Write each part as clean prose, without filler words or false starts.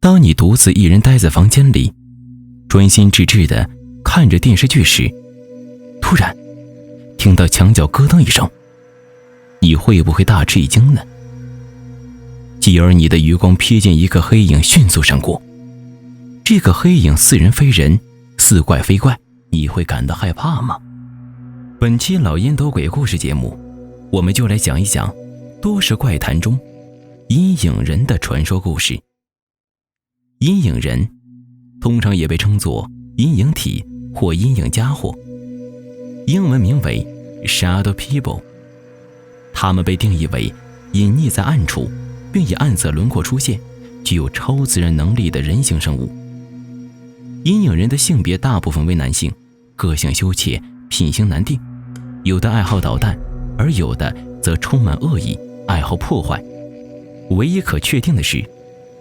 当你独自一人待在房间里，专心致志地看着电视剧时，突然听到墙角咯噔一声，你会不会大吃一惊呢？继而你的余光瞥见一个黑影迅速闪过，这个黑影似人非人，似怪非怪，你会感到害怕吗？本期老烟斗鬼故事节目，我们就来讲一讲都市怪谈中阴影人的传说故事。阴影人通常也被称作阴影体或阴影家伙，英文名为 Shadow People。 他们被定义为隐匿在暗处并以暗色轮廓出现，具有超自然能力的人形生物。阴影人的性别大部分为男性，个性羞怯，品行难定，有的爱好捣蛋，而有的则充满恶意，爱好破坏。唯一可确定的是，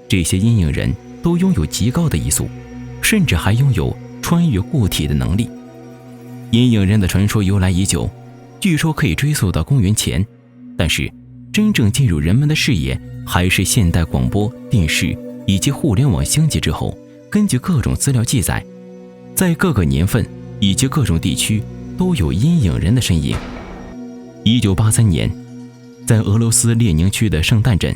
这些阴影人都拥有极高的移速，甚至还拥有穿越固体的能力。阴影人的传说由来已久，据说可以追溯到公元前，但是真正进入人们的视野还是现代广播电视以及互联网兴起之后。根据各种资料记载，在各个年份以及各种地区都有阴影人的身影。1983年，在俄罗斯列宁区的圣诞镇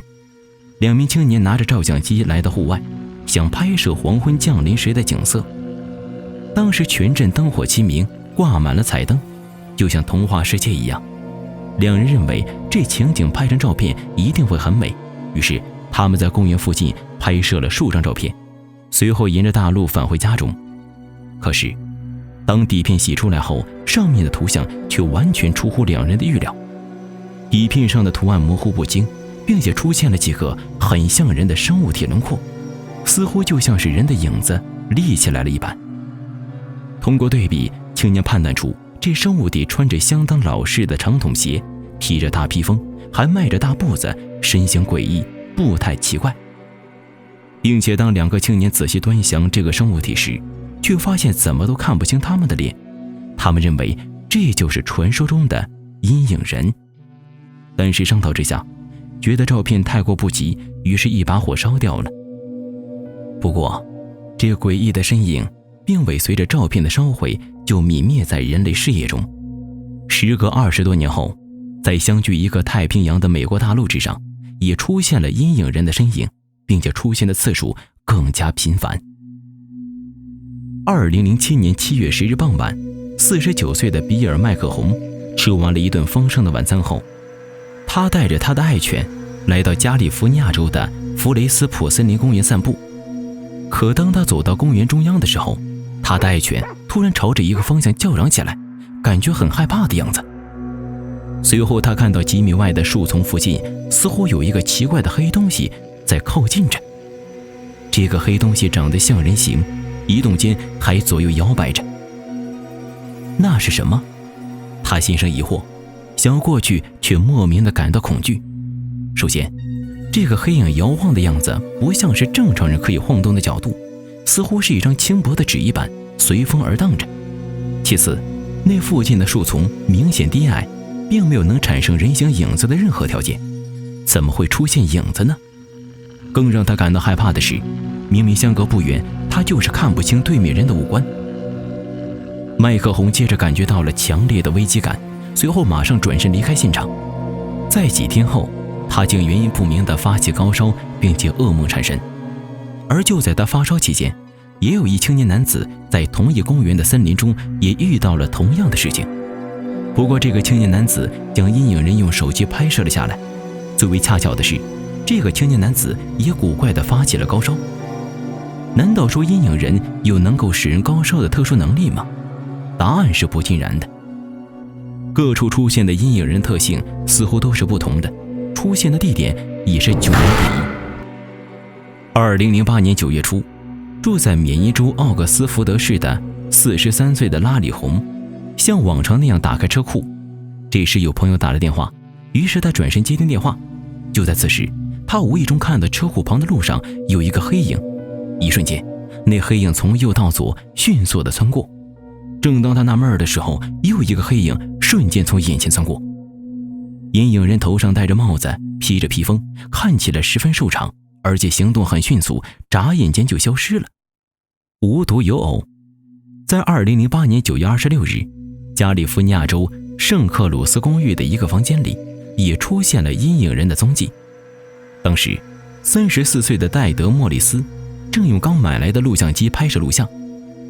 ，2名青年拿着照相机来到户外，想拍摄黄昏降临时的景色。当时全镇灯火齐明，挂满了彩灯，就像童话世界一样。两人认为这情景拍成照片一定会很美，于是他们在公园附近拍摄了数张照片，随后沿着大路返回家中。可是当底片洗出来后，上面的图像却完全出乎两人的预料。底片上的图案模糊不清，并且出现了几个很像人的生物体轮廓，似乎就像是人的影子立起来了一般。通过对比，青年判断出这生物体穿着相当老式的长筒鞋，披着大披风，还迈着大步子，身形诡异，步态奇怪。并且当两个青年仔细端详这个生物体时，却发现怎么都看不清他们的脸。他们认为这就是传说中的阴影人。但是商讨之下，觉得照片太过不吉，于是一把火烧掉了。不过这诡异的身影并未随着照片的烧毁就泯灭在人类视野中。时隔20多年后，在相距一个太平洋的美国大陆之上，也出现了阴影人的身影，并且出现的次数更加频繁。2007年7月10日傍晚，49岁的比尔·麦克洪吃完了一顿丰盛的晚餐后，他带着他的爱犬来到加利福尼亚州的弗雷斯普森林公园散步。可当他走到公园中央的时候，他的爱犬突然朝着一个方向叫嚷起来，感觉很害怕的样子。随后他看到几米外的树丛附近似乎有一个奇怪的黑东西在靠近着。这个黑东西长得像人形，移动间还左右摇摆着。那是什么？他心生疑惑，想要过去，却莫名地感到恐惧。首先，这个黑影摇晃的样子不像是正常人可以晃动的角度，似乎是一张轻薄的纸一般，随风而荡着。其次，那附近的树丛明显低矮，并没有能产生人形影子的任何条件，怎么会出现影子呢？更让他感到害怕的是，明明相隔不远，他就是看不清对面人的五官。麦克洪接着感觉到了强烈的危机感，随后马上转身离开现场。在几天后，他竟原因不明地发起高烧，并且噩梦缠身。而就在他发烧期间，也有一青年男子在同一公园的森林中也遇到了同样的事情。不过这个青年男子将阴影人用手机拍摄了下来。最为恰巧的是，这个青年男子也古怪地发起了高烧。难道说阴影人有能够使人高烧的特殊能力吗？答案是不尽然的。各处出现的阴影人特性似乎都是不同的，出现的地点也是迥然不一。2008年9月初，住在缅因州奥格斯福德市的43岁的拉里洪，像往常那样打开车库。这时有朋友打了电话，于是他转身接听电话。就在此时，他无意中看到车库旁的路上有一个黑影，一瞬间，那黑影从右到左迅速地窜过。正当他纳闷的时候，又一个黑影瞬间从眼前窜过。阴影人头上戴着帽子，披着披风，看起来十分瘦长，而且行动很迅速，眨眼间就消失了。无独有偶，在2008年9月26日，加利福尼亚州圣克鲁斯公寓的一个房间里也出现了阴影人的踪迹。当时34岁的戴德·莫里斯正用刚买来的录像机拍摄录像，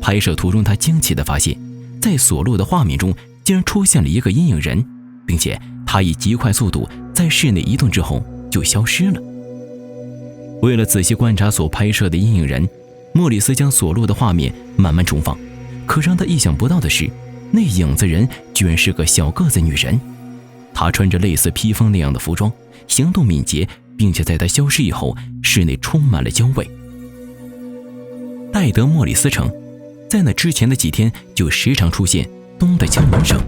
拍摄途中他惊奇地发现，在所录的画面中竟然出现了一个阴影人，并且他以极快速度在室内移动之后就消失了。为了仔细观察所拍摄的阴影人，莫里斯将所录的画面慢慢重放，可让他意想不到的是，那影子人居然是个小个子女人。她穿着类似披风那样的服装，行动敏捷，并且在她消失以后，室内充满了焦味。戴德·莫里斯称，在那之前的几天就时常出现咚的敲门声，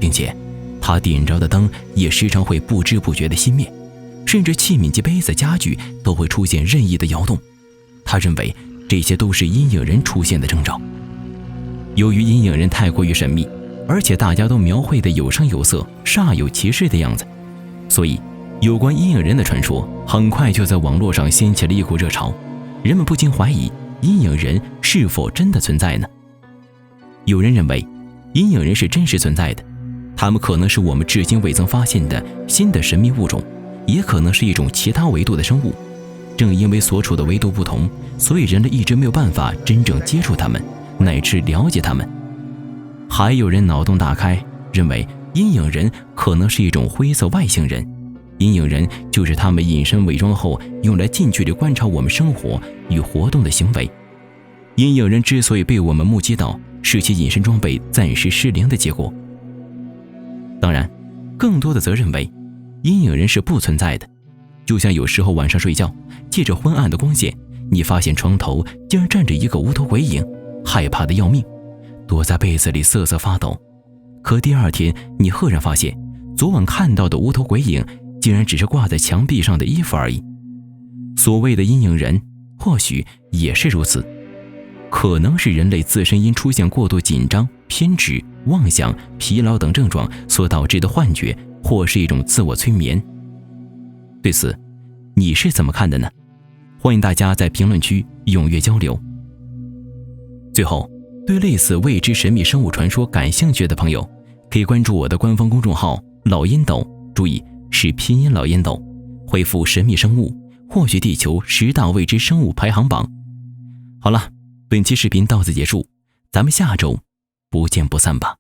并且他点着的灯也时常会不知不觉地熄灭，甚至器皿及杯子、家具都会出现任意的摇动。他认为这些都是阴影人出现的征兆。由于阴影人太过于神秘，而且大家都描绘得有声有色、煞有其事的样子，所以有关阴影人的传说很快就在网络上掀起了一股热潮。人们不禁怀疑，阴影人是否真的存在呢？有人认为阴影人是真实存在的，他们可能是我们至今未曾发现的新的神秘物种，也可能是一种其他维度的生物。正因为所处的维度不同，所以人类一直没有办法真正接触他们，乃至了解他们。还有人脑洞大开，认为阴影人可能是一种灰色外星人，阴影人就是他们隐身伪装后用来近距离观察我们生活与活动的行为。阴影人之所以被我们目击到，是其隐身装备暂时失灵的结果。当然，更多的则认为阴影人是不存在的。就像有时候晚上睡觉，借着昏暗的光线，你发现床头竟然站着一个无头鬼影，害怕的要命，躲在被子里瑟瑟发抖。可第二天你赫然发现，昨晚看到的无头鬼影竟然只是挂在墙壁上的衣服而已。所谓的阴影人或许也是如此，可能是人类自身因出现过度紧张、偏执、妄想、疲劳等症状所导致的幻觉，或是一种自我催眠。对此你是怎么看的呢？欢迎大家在评论区踊跃交流。最后，对类似未知神秘生物传说感兴趣的朋友，可以关注我的官方公众号老烟斗，注意是拼音老烟斗，回复神秘生物，获取地球10大未知生物排行榜。好了，本期视频到此结束，咱们下周不见不散吧。